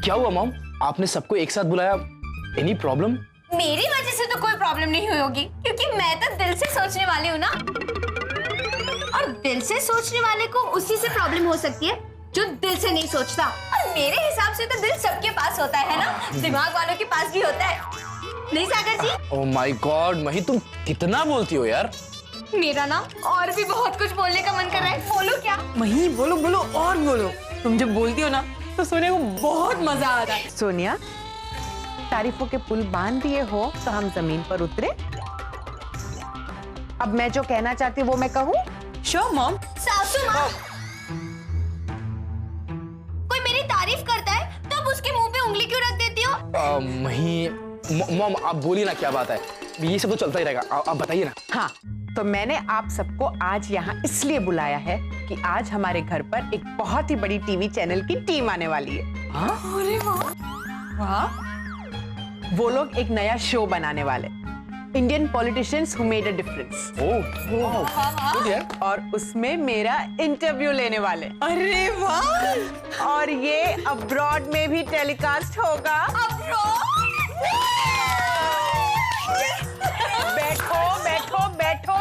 क्या हुआ मॉम, आपने सबको एक साथ बुलाया? Any problem? मेरी वजह से तो कोई प्रॉब्लम नहीं हुई होगी, क्योंकि मैं तो दिल से सोचने वाली हूँ ना। और दिल से सोचने वाले को उसी से प्रॉब्लम हो सकती है जो दिल से नहीं सोचता। और मेरे हिसाब से तो दिल सबके पास होता है ना, दिमाग वालों के पास भी होता है, नहीं सागर जी? ओह माय गॉड मही, तुम कितना बोलती हो यार। मेरा ना और भी बहुत कुछ बोलने का मन कर रहा है, बोलो क्या? मही बोलो बोलो और बोलो। तुम जब बोलती हो ना तो सोनिया को बहुत मजा आता है। सोनिया, तारीफों के पुल बांध दिए हो तो हम जमीन पर उतरे। अब मैं जो कहना चाहती हूँ वो मैं कहूँ? Sure mom. सासू माँ, कोई मेरी तारीफ करता है तो अब उसके मुंह पे उंगली क्यों रख देती हो? मही, मॉम आप बोलिए ना, क्या बात है? ये सब तो चलता ही रहेगा, आप बताइए ना। हाँ, तो मैंने आप सबको आज यहाँ इसलिए बुलाया है कि आज हमारे घर पर एक बहुत ही बड़ी टीवी चैनल की टीम आने वाली है। हाँ? अरे वाह वाह। वो लोग एक नया शो बनाने वाले, Indian politicians who made a difference. Good यार। और उसमें मेरा इंटरव्यू लेने वाले। अरे वाह। और ये अब्रॉड में भी टेलीकास्ट होगा। बैठो बैठो बैठो।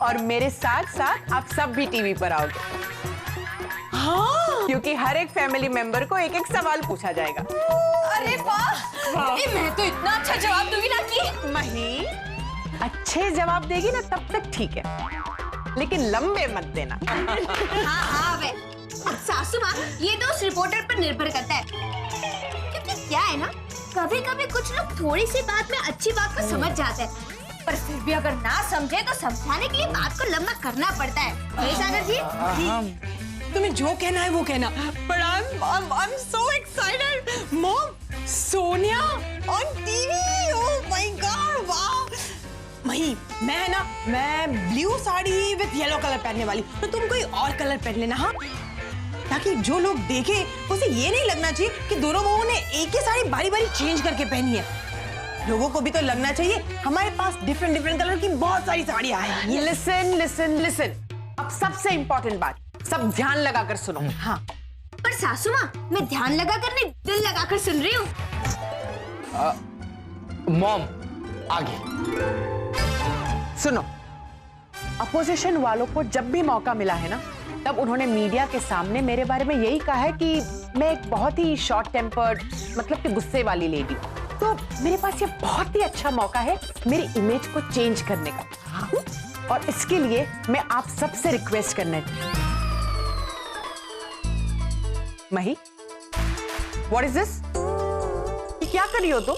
और मेरे साथ साथ आप सब भी टीवी पर आओगे। हाँ। क्योंकि हर एक फैमिली मेंबर को एक एक सवाल पूछा जाएगा। अरे वाह, मैं तो इतना अच्छा जवाब दूंगी ना कि मही, अच्छे जवाब देगी ना तब तक ठीक है, लेकिन लंबे मत देना। हाँ वे। अब सासू माँ, ये तो उस रिपोर्टर पर निर्भर करता है, क्योंकि क्या है ना, कभी कभी कुछ लोग थोड़ी सी बात में अच्छी बात को समझ जाते हैं, पर फिर भी अगर ना समझे तो समझाने के लिए बात को लंबा करना पड़ता है, नहीं सागर जी? तुम्हें जो कहना है वो कहना, but I'm so excited, Mom. Sonia on TV, oh my God, वाह। मही, मैं है ना, मैं blue sari with yellow colour पहनने वाली, तो तुम कोई और कलर पहन लेना, हाँ? ताकि जो लोग देखे उसे ये नहीं लगना चाहिए कि दोनों बहुओं ने एक ही साड़ी बारी बारी चेंज करके पहनी है। लोगों को भी तो लगना चाहिए हमारे पास डिफरेंट डिफरेंट कलर की बहुत सारी साड़ियां हैं। लिसन लिसन लिसन, अब सबसे इंपॉर्टेंट बात, सब ध्यान लगाकर सुनो। हाँ। पर सासू माँ, मैं ध्यान लगाकर नहीं, दिल लगाकर सुन रही हूँ। मॉम आगे सुनो, अपोजिशन वालों को जब भी मौका मिला है ना, तब उन्होंने मीडिया के सामने मेरे बारे में यही कहा है कि मैं एक बहुत ही शॉर्ट टेम्पर्ड, मतलब कि गुस्से वाली लेडी। तो मेरे पास ये बहुत ही अच्छा मौका है मेरी इमेज को चेंज करने का। और इसके लिए मैं आप सबसे रिक्वेस्ट करने मही, व्हाट इज दिस? क्या कर रही हो तुम?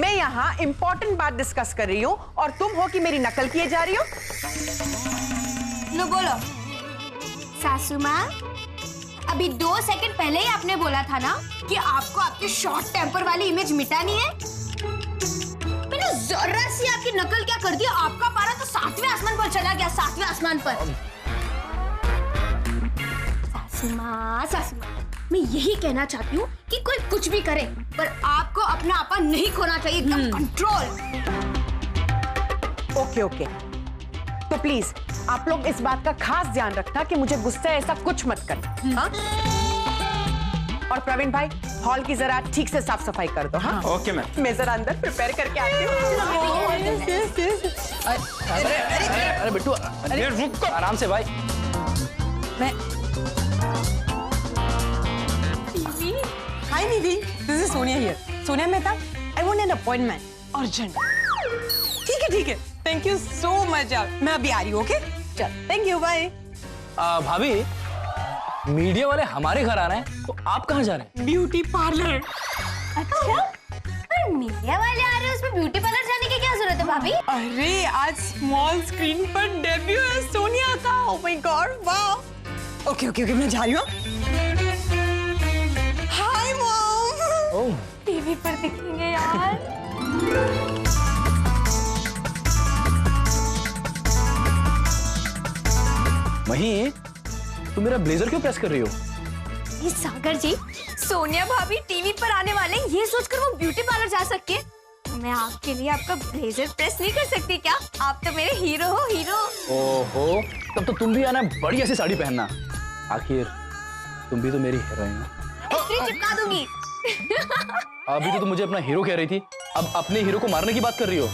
मैं यहाँ इंपॉर्टेंट बात डिस्कस कर रही हूँ और तुम हो कि मेरी नकल किए जा रही हो। लो बोलो। सासू माँ, अभी 2 सेकंड पहले ही आपने बोला था ना कि आपको आपके शॉर्ट टेम्पर वाली इमेज मिटानी है। मैंने जरा सी आपकी नकल क्या कर दिया, आपका पारा तो 7वें आसमान पर चला गया, 7वें आसमान पर। सासू माँ, मैं यही कहना चाहती हूँ कि कोई कुछ भी करे, पर आपको अपना आपा नहीं खोना चाहिए, एकदम कंट्रोल। ओके ओके, तो प्लीज आप लोग इस बात का खास ध्यान रखना कि मुझे गुस्सा ऐसा कुछ मत करना। हाँ? और प्रवीण भाई, हॉल की जरा ठीक से साफ सफाई कर दो। हाँ? Okay ma'am. मैं जरा अंदर प्रिपेयर करके आती हूँ। अरे बिट्टू, अरे रुक, आराम से भाई। मैं Hi Nidhi, this is Sonia here. Sonia Mehta, I want an appointment, urgent. ठीक है, thank you so much यार, मैं अभी आ रही हूँ, okay? चल, thank you, bye. भाभी, मीडिया वाले हमारे घर आ रहे हैं, तो आप कहाँ जा रहे हैं? Beauty parlour. अच्छा, पर मीडिया वाले आ रहे हैं, उसमें ब्यूटी पार्लर जाने की क्या जरूरत है भाभी? अरे आज स्मॉल स्क्रीन पर डेब्यू है सोनिया का, oh my God, वाह। Okay, मैं जा रही हूँ। Hi mom. ओह, टीवी पर दिखेंगे यार। मही, तुम मेरा ब्लेजर क्यों प्रेस कर रही हो? ये सागर जी, सोनिया भाभी टीवी पर आने वाले हैं, ये सोचकर वो ब्यूटी पार्लर जा सकती है। मैं आपके लिए आपका ब्लेजर प्रेस नहीं कर सकती क्या? आप तो मेरे हीरो हो, हीरो। ओहो, तब तो तुम भी आना बढ़िया सी साड़ी पहनना। आखिर तुम भी तो मेरी हीरोइन हो। इस्त्री चिपका दूंगी। अभी तो तुम मुझे अपना हीरो कह रही थी, अब अपने हीरो को मारने की बात कर रही हो।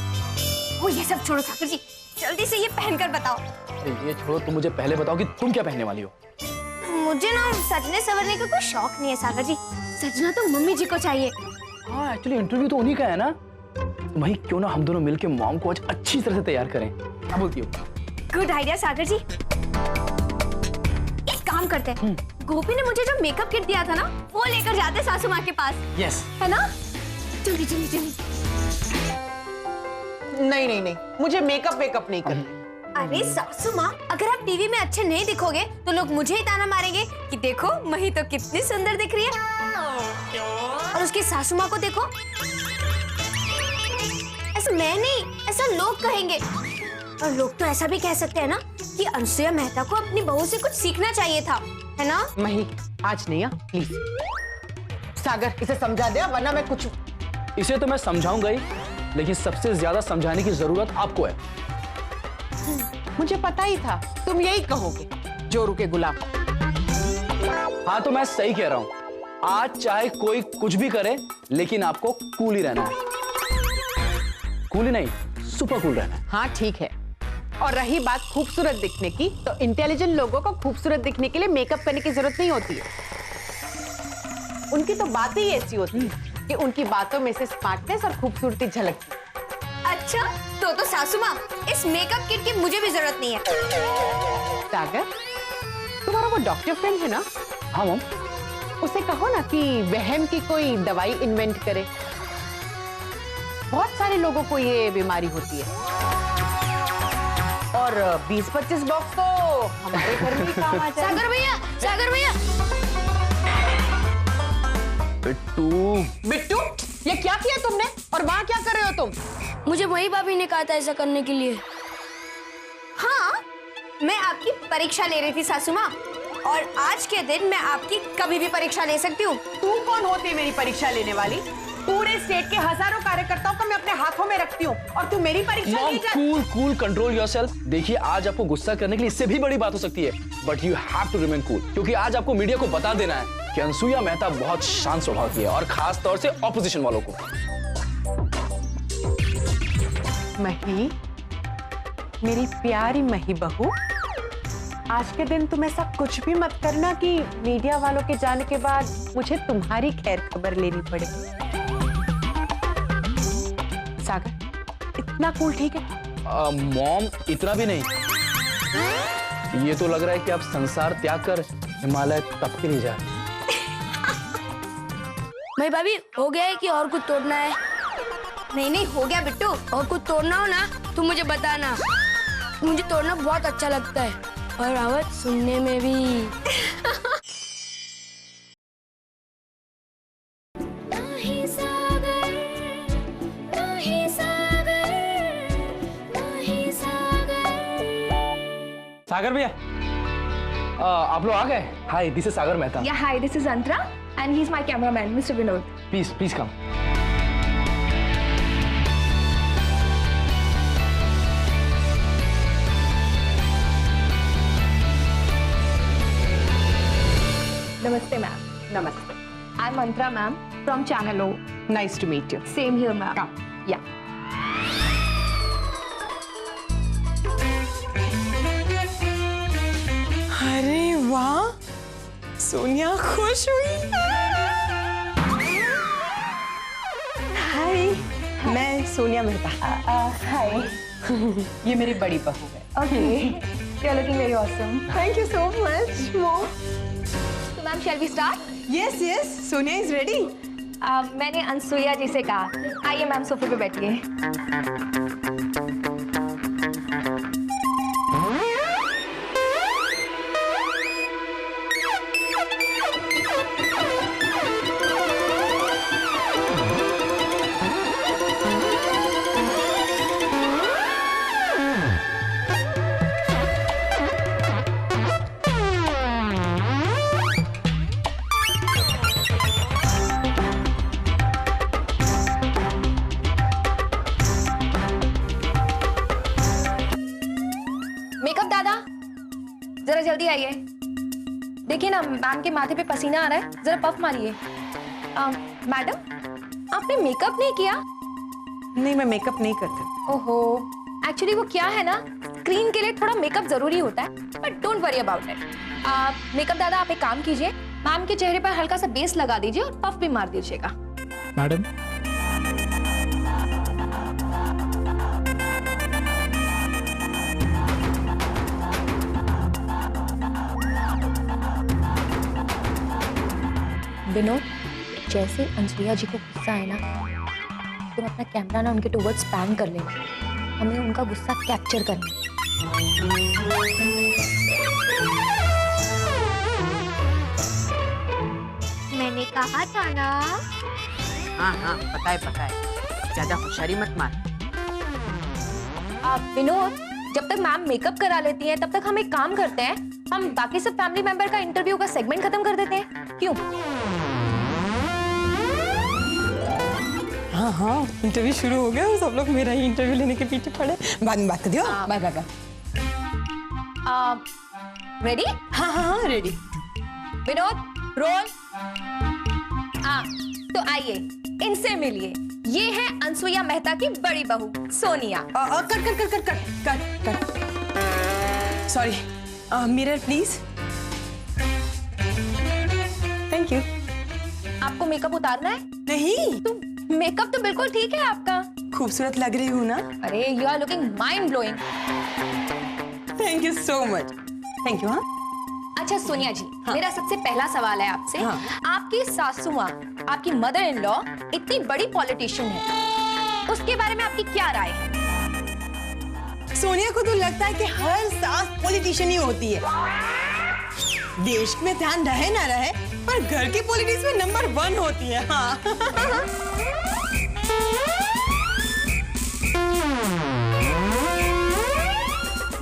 वो ये सब छोड़ो सागर जी, जल्दी से ये पहनकर बताओ। अरे ये छोड़ो, तुम मुझे पहले बताओ कि तुम क्या पहनने वाली हो। मुझे ना सजने संवरने का कोई शौक नहीं है सागर जी, सजना तो मम्मी जी को चाहिए। हाँ एक्चुअली इंटरव्यू तो उन्हीं का है ना। वही क्यों ना हम दोनों मिलके मॉम को आज अच्छी तरह से तैयार करें, क्या बोलती हो? गुड आइडिया सागर जी। एक काम करते हैं, गोपी ने मुझे जो मेकअप किट दिया था ना, वो लेकर जाते सासू माँ के पास। यस। है ना? जल्दी जल्दी जल्दी। नहीं, मुझे मेकअप नहीं करना। अरे सासू माँ, अगर आप टीवी में अच्छे नहीं दिखोगे तो लोग मुझे ही ताना मारेंगे कि देखो मही तो कितनी सुंदर दिख रही है, और उसकी सासू माँ को देखो। ऐसा मैं नहीं, ऐसा लोग कहेंगे। और लोग तो ऐसा भी कह सकते हैं ना कि अनसुया मेहता को अपनी बहू से कुछ सीखना चाहिए था, है ना? मही आज नहीं, प्लीज सागर इसे समझा दे, वरना मैं कुछ। इसे तो मैं समझाऊंगा ही, लेकिन सबसे ज्यादा समझाने की जरूरत आपको है। मुझे पता ही था तुम यही कहोगे, जोरू के गुलाम। हाँ तो मैं सही कह रहा हूँ, आज चाहे कोई कुछ भी करे लेकिन आपको कूल ही रहना है। कूल ही नहीं, सुपर कूल रहना है। हाँ ठीक है। और रही बात खूबसूरत दिखने की, तो इंटेलिजेंट लोगों को खूबसूरत दिखने के लिए मेकअप करने की जरूरत नहीं होती है। उनकी तो बातें ही ऐसी होती है कि उनकी बातों में से स्मार्टनेस और खूबसूरती झलकती है। अच्छा तो सासू माँ, इस मेकअप किट की मुझे भी जरूरत नहीं है। सागर, तुम्हारा वो डॉक्टर फ्रेंड है ना? हाँ मॉम। उसे कहो ना कि वहम की कोई दवाई इन्वेंट करे। बहुत सारे लोगों को ये बीमारी होती है, और 20-25 बॉक्स तो हमारे घर में ही काम आ जाए। सागर भैया, सागर भैया। बिट्टू। बिट्टू, ये क्या किया तुमने और वहाँ क्या कर रहे हो तुम? मुझे वही भाभी ने कहा था ऐसा करने के लिए। हाँ, मैं आपकी परीक्षा ले रही थी सासू माँ, और आज के दिन मैं आपकी कभी भी परीक्षा ले सकती हूँ। तू कौन होती है मेरी परीक्षा लेने वाली? पूरे स्टेट के हजारों कार्यकर्ताओं को मैं अपने हाथों में रखती हूँ, और तू मेरी परीक्षा मॉम ली जा। Cool control yourself. देखिए आज आपको गुस्सा करने के लिए इससे भी बड़ी बात हो सकती है, but you have to remain cool, क्योंकि आज आपको मीडिया को बता देना है कि अनसुया मेहता बहुत शांत स्वभाव की है, और खास तौर से ऑपोजिशन वालों को। मही, मेरी प्यारी मही बहू, आज के दिन तुम ऐसा कुछ भी मत करना कि मीडिया वालों के जाने के बाद मुझे तुम्हारी खैर खबर लेनी पड़े। सागर, इतना कूल ठीक है? मॉम इतना भी नहीं, ये तो लग रहा है कि आप संसार त्याग कर हिमालय तक के लिए जा रहे हैं। भाई भाभी, हो गया है कि और कुछ तोड़ना है? नहीं हो गया बिट्टू। और कुछ तोड़ना हो ना तो मुझे बताना, मुझे तोड़ना बहुत अच्छा लगता है, और आवाज सुनने में भी। सागर भैया, आप लोग आ गए? Hi, this is Sagar Mehta. Yeah, hi, this is Antara, and he's my cameraman, Mr. Vinod. Please come. Namaste, ma'am. नमस्ते। I'm Antara, ma'am, from Channel O. Nice to meet you. Same here, ma'am. Come. Yeah. अरे वाह, सोनिया खुश हुई। हाय, मैं Sonia Mehta. Hi. ये मेरी बड़ी बहू है। Okay. You're looking very awesome. Thank you so much mom. So, ma'am, shall we start? Yes yes, Sonia is ready. मैंने अनसुया जी से कहा, आइए मैम सोफे पे बैठिए। मेकअप दादा, जरा जल्दी आइए। देखिए ना, मैम के माथे पे पसीना आ रहा है, जरा पफ मारिए। मैडम, आपने मेकअप नहीं किया? नहीं, मैं मेकअप नहीं करती। ओहो, एक्चुअली वो क्या है ना, स्क्रीन के लिए थोड़ा मेकअप जरूरी होता है, but don't worry about it. Makeup दादा, आप एक काम कीजिए, मैम के चेहरे पर हल्का सा बेस लगा दीजिए और पफ भी मार दीजिएगा। मैडम, विनोद, जैसे अंसुया जी को गुस्सा है ना, तुम अपना कैमरा ना उनके टुवर्ड्स पैन कर लेना, हमें उनका गुस्सा कैप्चर करना है। मैंने कहा था ना। हाँ, पता है। ज्यादा होशियारी मत मार। विनोद, जब तक मैम मेकअप करा लेती हैं, तब तक हम एक काम करते हैं, हम बाकी सब फैमिली मेंबर का इंटरव्यू का सेगमेंट खत्म कर देते हैं, क्यों? हाँ, इंटरव्यू शुरू हो गया और सब लोग मेरा ही इंटरव्यू लेने के पीछे पड़े। बाद में बात कर दियो। बाय। रेडी? हाँ, रेडी। विनोद, रोल। तो आइए, इनसे मिलिए, ये है अनसुया मेहता की बड़ी बहू Sonia. Cut. Sorry, mirror please. Thank you. आपको मेकअप उतारना है? नहीं, तो मेकअप तो बिल्कुल ठीक है आपका। खूबसूरत लग रही हूँ ना? अरे, you are looking mind blowing. Thank you so much. Thank you. हाँ, अच्छा सोनिया जी, मेरा सबसे पहला सवाल है आपसे। हाँ। आपकी सासू माँ, आपकी मदर इन लॉ इतनी बड़ी पॉलिटिशियन है, उसके बारे में आपकी क्या राय है? सोनिया को तो लगता है कि हर सास पॉलिटिशियन ही होती है। देश में ध्यान रहे ना रहे, पर घर की पॉलिटिक्स में नंबर 1 होती है। हाँ।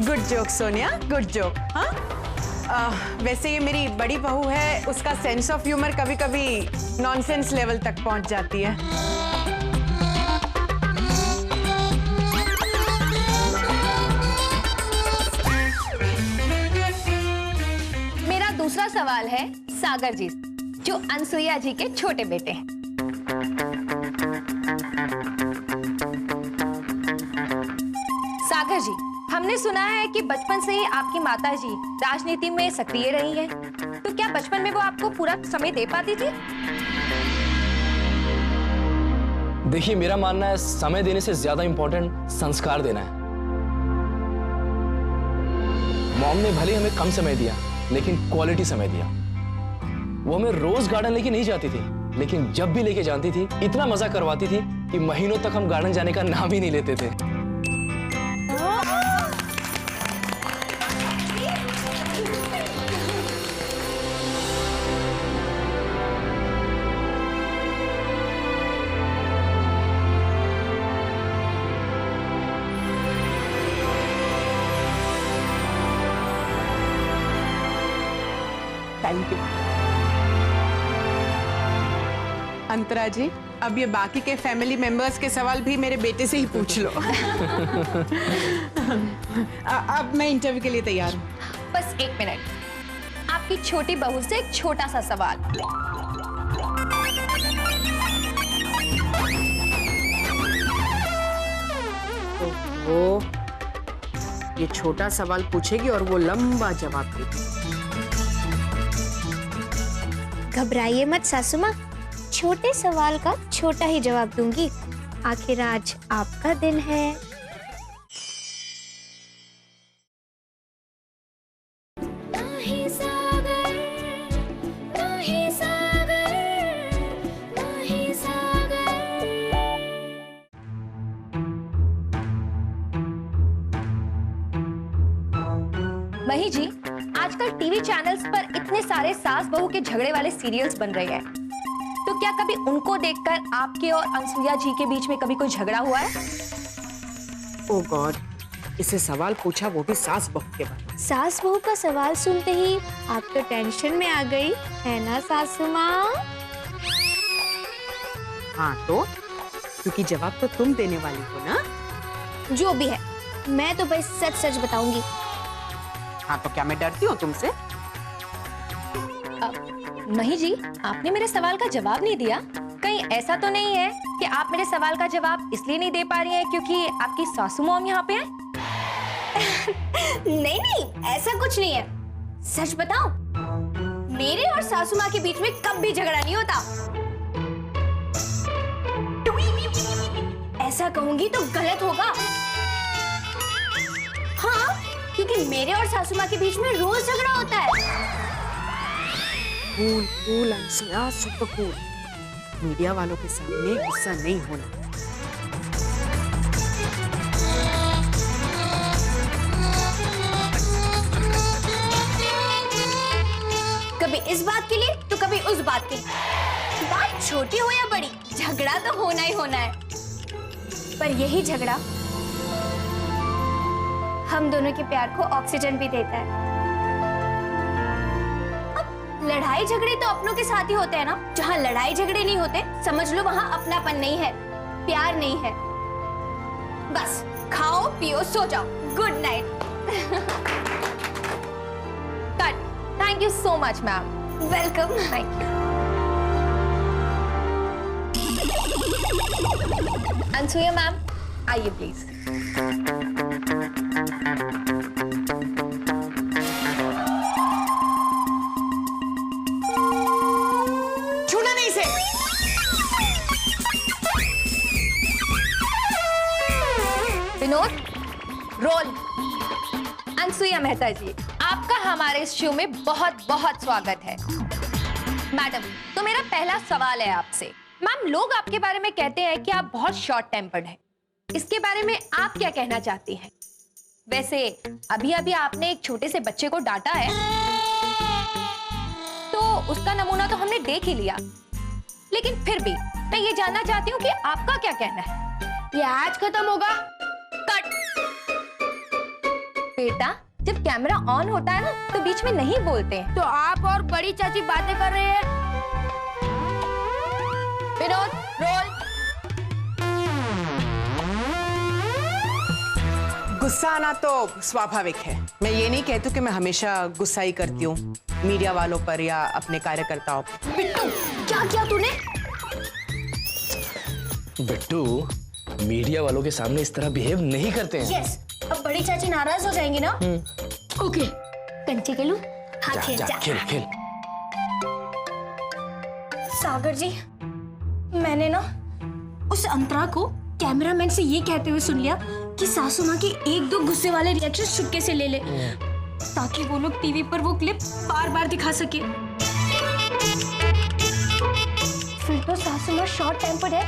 Good joke Sonia, good joke. हाँ, वैसे ये मेरी बड़ी बहू है, उसका सेंस ऑफ ह्यूमर कभी-कभी नॉनसेंस लेवल तक पहुंच जाती है। मेरा दूसरा सवाल है सागर जी, जो अनसुया जी के छोटे बेटे हैं। सागर जी, हमने सुना है कि बचपन से ही आपकी माताजी राजनीति में सक्रिय रही हैं, तो क्या बचपन में वो आपको पूरा समय दे पाती थी? देखिए, मेरा मानना है समय देने से ज्यादा इंपॉर्टेंट संस्कार देना है। मॉम ने भले हमें कम समय दिया, लेकिन क्वालिटी समय दिया। वो हमें रोज गार्डन लेके नहीं जाती थी, लेकिन जब भी लेके जाती थी, इतना मजा करवाती थी कि महीनों तक हम गार्डन जाने का नाम ही नहीं लेते थे। Thank you. अंतरा जी, अब ये बाकी के फैमिली मेंबर्स के सवाल भी मेरे बेटे से ही पूछ लो। अब मैं इंटरव्यू के लिए तैयार हूँ। बस एक मिनट, आपकी छोटी बहू से एक छोटा सा सवाल। वो ये छोटा सवाल पूछेगी और वो लंबा जवाब देगी। घबराइए मत सासू माँ, छोटे सवाल का छोटा ही जवाब दूंगी। आखिर आज आपका दिन है। वही जी, आजकल टीवी चैनल्स पर इतने सारे सास बहू के झगड़े वाले सीरियल्स बन रहे हैं, तो क्या कभी उनको देखकर आपके और अनसुया जी के बीच में कभी कोई झगड़ा हुआ है? ओह गॉड, इसे सवाल पूछा, वो भी सास बहू के बारे में। सास बहू का सवाल सुनते ही आप तो टेंशन में आ गई है ना सासू माँ? हाँ तो, क्योंकि जवाब तो तुम देने वाली हो ना। जो भी है, मैं तो बस सच सच बताऊंगी। हाँ तो क्या मैं डरती हूँ तुमसे? मही जी, आपने मेरे सवाल का जवाब नहीं दिया। कहीं ऐसा तो नहीं है कि आप मेरे सवाल का जवाब इसलिए नहीं दे पा रही हैं क्योंकि आपकी सासू मॉम यहाँ पे है? नहीं नहीं, ऐसा कुछ नहीं है। सच बताऊं, मेरे और सासू माँ के बीच में कभी झगड़ा नहीं होता। ऐसा कहूंगी तो गलत होगा। हाँ, क्योंकि मेरे और सासू माँ के बीच में रोज झगड़ा होता है। Cool cool Ansuya, super cool. Media वालों के सामने गुस्सा नहीं होना। कभी इस बात के लिए तो कभी उस बात के लिए। बात छोटी हो या बड़ी, झगड़ा तो होना ही होना है। पर यही झगड़ा हम दोनों के प्यार को ऑक्सीजन भी देता है। अब लड़ाई झगड़े तो अपनों के साथ ही होते हैं ना। जहाँ लड़ाई झगड़े नहीं होते, समझ लो वहाँ अपनापन नहीं है, प्यार नहीं है। बस खाओ पियो सो जाओ। Good night. Cut. Thank you so much ma'am. Welcome. Thank you. Anasuya ma'am, आइए प्लीज। छूना नहीं से। विनोद, रोल। अनसुया मेहता जी, आपका हमारे इस शो में बहुत बहुत स्वागत है। मैडम, तो मेरा पहला सवाल है आपसे। मैम, लोग आपके बारे में कहते हैं कि आप बहुत शॉर्ट टेम्पर्ड हैं। इसके बारे में आप क्या कहना चाहती हैं? वैसे अभी अभी आपने एक छोटे से बच्चे को डांटा है, तो उसका नमूना तो हमने देख ही लिया, लेकिन फिर भी मैं ये जानना चाहती हूँ कि आपका क्या कहना है। ये आज खत्म होगा। कट। बेटा, जब कैमरा ऑन होता है ना तो बीच में नहीं बोलते हैं। तो आप और बड़ी चाची बातें कर रहे हैं। विनोद, रोल। गुस्सा आना तो स्वाभाविक है। मैं ये नहीं कहती हूँ कि मैं हमेशा गुस्सा ही करती हूँ मीडिया वालों पर या अपने कार्यकर्ताओं पर। बिट्टू, क्या किया तूने? बिट्टू, मीडिया वालों के सामने इस तरह बिहेव नहीं करते हैं। यस, अब बड़ी चाची नाराज हो जाएंगी ना। ओके, कंचे खेलूं? हाँ, खेल जा। खेल खेल। सागर जी, मैंने ना उस अंतरा को कैमरामैन से ये कहते हुए सुन लिया कि सासू माँ के एक दो गुस्से वाले रिएक्शन चुपके से ले ले, ताकि वो लोग टीवी पर वो क्लिप बार बार दिखा सके। फिर तो सासू माँ शॉर्ट टेम्पर्ड है,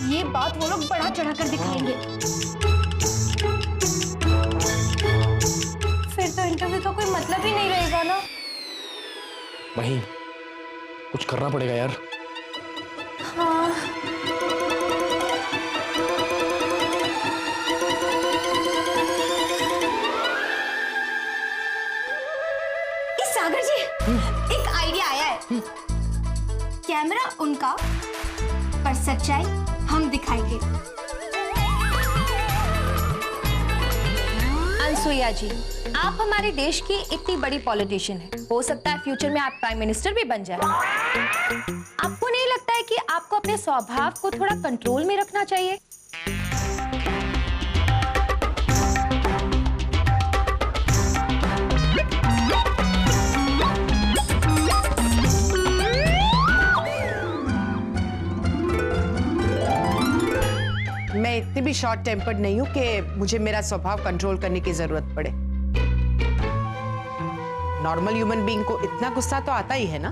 ये बात वो लोग बढ़ा चढ़ा कर दिखाएंगे। फिर तो इंटरव्यू का कोई मतलब ही नहीं रहेगा ना। वही कुछ करना पड़ेगा यार। हाँ। सागर जी, एक आइडिया आया है। कैमरा उनका, पर सच्चाई हम दिखाएंगे। अनसुया जी, आप हमारे देश की इतनी बड़ी पॉलिटिशियन हैं, हो सकता है फ्यूचर में आप प्राइम मिनिस्टर भी बन जाएं। आपको नहीं लगता है कि आपको अपने स्वभाव को थोड़ा कंट्रोल में रखना चाहिए? मैं इतनी भी शॉर्ट टेम्पर्ड नहीं हूं कि मुझे मेरा स्वभाव कंट्रोल करने की जरूरत पड़े। नॉर्मल ह्यूमन बीइंग को इतना गुस्सा तो आता ही है ना।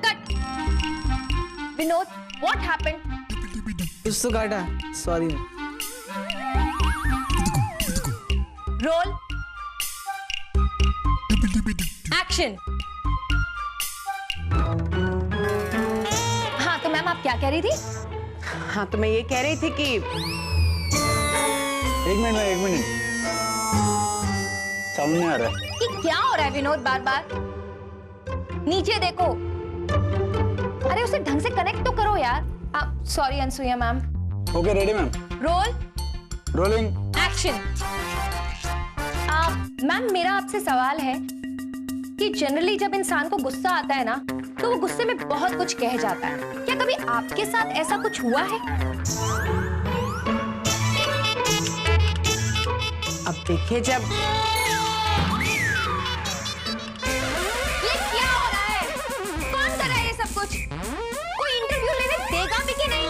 Cut. Vinod, what happened? Sorry. Roll. Action. हाँ, तो मैम आप क्या कह रही थी? हाँ, तो मैं ये कह रही थी कि एक मिनट सामने आ रहा है। कि क्या हो रहा है विनोद? बार बार नीचे देखो। अरे उसे ढंग से कनेक्ट तो करो यार। Sorry Anasuya ma'am. Okay, ready ma'am. Roll. Rolling. Action. Ma'am मेरा आपसे सवाल है कि जनरली जब इंसान को गुस्सा आता है ना तो वो गुस्से में बहुत कुछ कह जाता है। क्या कभी आपके साथ ऐसा कुछ हुआ है? अब देखिए, जब ये क्या हो रहा है? कौन कर रहा है ये सब कुछ? कोई इंटरव्यू लेने देगा भी कि नहीं?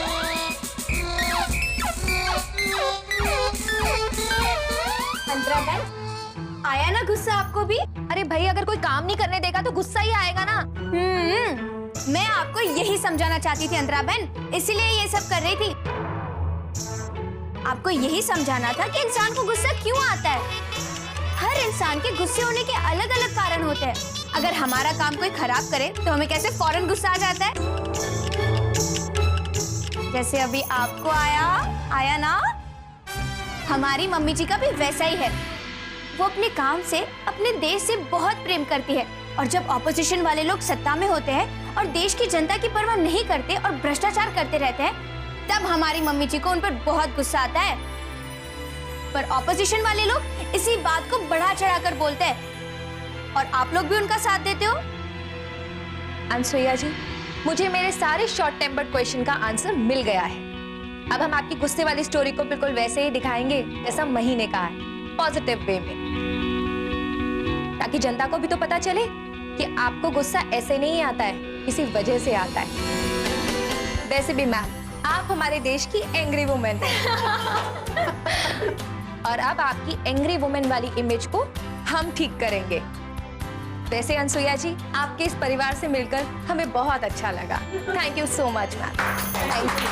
अंतरा बहन, आया ना गुस्सा आपको भी? अरे भाई, अगर कोई काम नहीं करने देगा तो गुस्सा ही आएगा ना। मैं आपको यही समझाना चाहती थी अंतरा बहन, इसीलिए ये सब कर रही थी। आपको यही समझाना था कि इंसान को गुस्सा क्यों आता है। हर इंसान के गुस्से होने के अलग अलग कारण होते हैं। अगर हमारा काम कोई खराब करे तो हमें कैसे फौरन गुस्सा आ जाता है। जैसे अभी आपको आया ना। हमारी मम्मी जी का भी वैसा ही है। वो अपने काम से, अपने देश से बहुत प्रेम करती है, और जब ऑपोजिशन वाले लोग सत्ता में होते हैं और देश की जनता की परवाह नहीं करते और भ्रष्टाचार करते रहते हैं, तब हमारी मम्मी जी को उन पर बहुत गुस्सा आता है। पर ऑपोजिशन वाले लोग इसी बात को बढ़ा चढ़ाकर बोलते हैं, और आप लोग भी उनका साथ देते हो। अनसुईया जी, मुझे मेरे सारे शॉर्ट टेम्पर्ड क्वेश्चन का आंसर मिल गया है। अब हम आपकी गुस्से वाली स्टोरी को बिल्कुल वैसे ही दिखाएंगे जैसा मही ने कहा है, पॉजिटिव वे में, ताकि जनता को भी तो पता चले कि आपको गुस्सा ऐसे नहीं आता है, किसी वजह से आता है। वैसे भी मैम, आप हमारे देश की एंग्री वुमेन हैं। और अब आपकी एंग्री वुमेन वाली इमेज को हम ठीक करेंगे। वैसे अनसुईया जी, आपके इस परिवार से मिलकर हमें बहुत अच्छा लगा। Thank you so much ma'am. Thank you.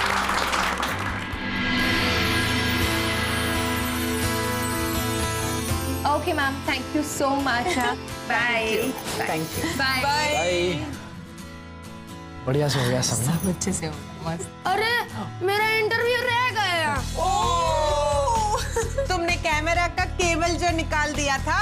Okay ma'am, thank you so much. Bye. Thank you. Bye. Bye. बढ़िया से हो गया सब ना? सब अच्छे से हो, मस्त। अरे मेरा इंटरव्यू रह गया। तुमने कैमरा का केबल जो निकाल दिया था।